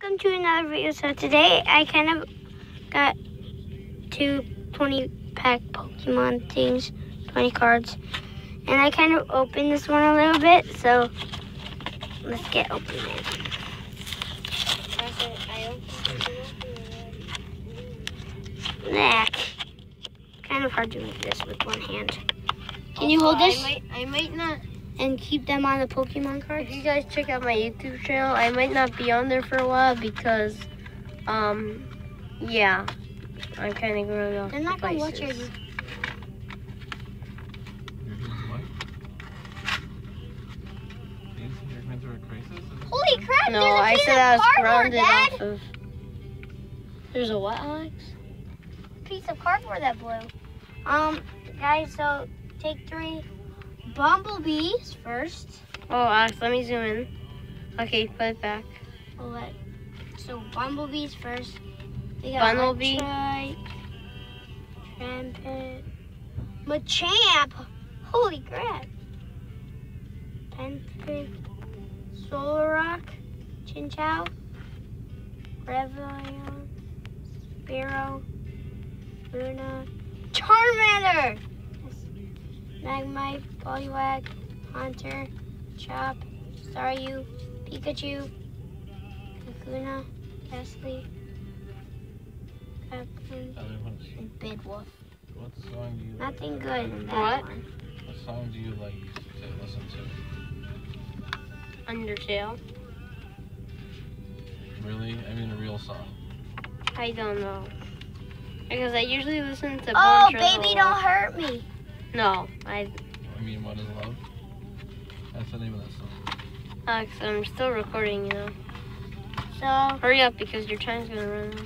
welcome to another video. So today I kind of got two 20-pack Pokemon things, 20 cards, and I kind of opened this one a little bit, so let's get opening it. Kind of hard to make this with one hand. Can you hold this? I might not. And keep them on the Pokemon cards? If you guys check out my YouTube channel, I might not be on there for a while because, yeah, I'm kind of growing off. They're not going to watch your You're doing what? You're going through a crisis? Holy crap! No, there's a I piece said of I was cardboard, grounded Dad. off of. There's a what, Alex? Piece of cardboard that blew. Guys, so take 3 bumblebees first. Oh, Alex, let me zoom in. Okay, put it back. So bumblebees first. We got Bumblebee. Trampet, Machamp. Holy crap! Penpig, Solrock, Chinchou, Revelion, Spearow, Luna, Charmander, Magmite, Poliwag, Haunter, Chop, Staryu, Pikachu, Kakuna, Gastly, Captain, and Bidwolf. What song do you Nothing like? good in that What? one. What song do you like to listen to? Undertale. Really? I mean a real song. I don't know. Because I usually listen to Oh, Bon baby, Jovi. don't hurt me. No, I mean, What Is Love? That's the name of that song. Alex, I'm still recording, you know. So, Hurry up because your time's gonna run out.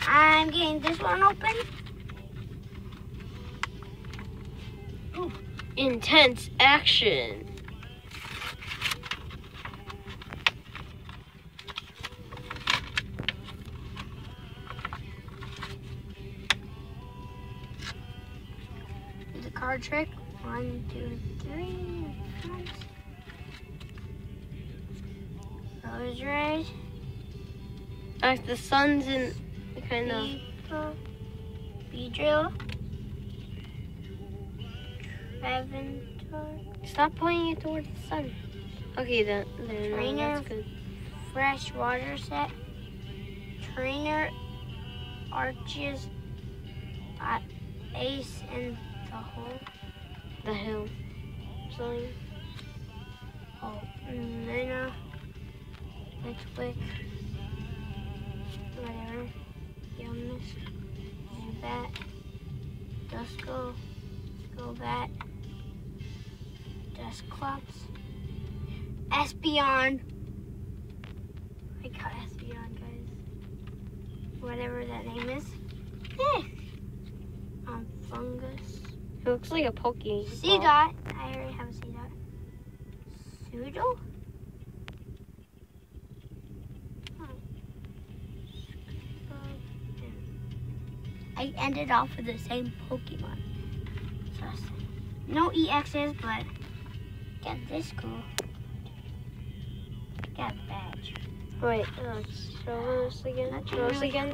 I'm getting this one open. Ooh. Intense action. The card trick. 1, 2, 3. Rose Ray. Alex, the sun's in kind of. Beedrill. Treventor. Stop pointing it towards the sun. Okay, then. No, Trainer. that's good. Fresh water set. Trainer. Arches. Ace in the hole. The hill. Something. Oh, Luna. Litwick. Whatever. Youngest. Zubat. Duskull. Golbat. Dusclops. Espeon. I got Espeon, guys. Whatever that name is. Fungus. It looks like a Pokey. Seedot. I already have a Seedot. Pseudo? I ended off with the same Pokemon. No EXs, but got this cool. Got a badge. Wait, Alex, show us again. That's Show us really again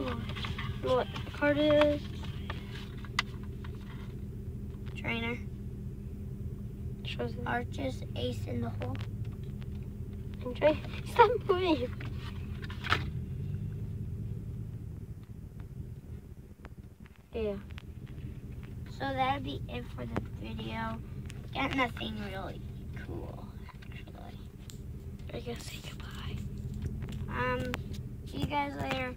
cool. what card it is. Trainer. Show us it. Arches, ace in the hole. Enjoy. Stop moving. Yeah. So that'll be it for the video. Got nothing really cool, actually. I gotta say goodbye. See you guys later.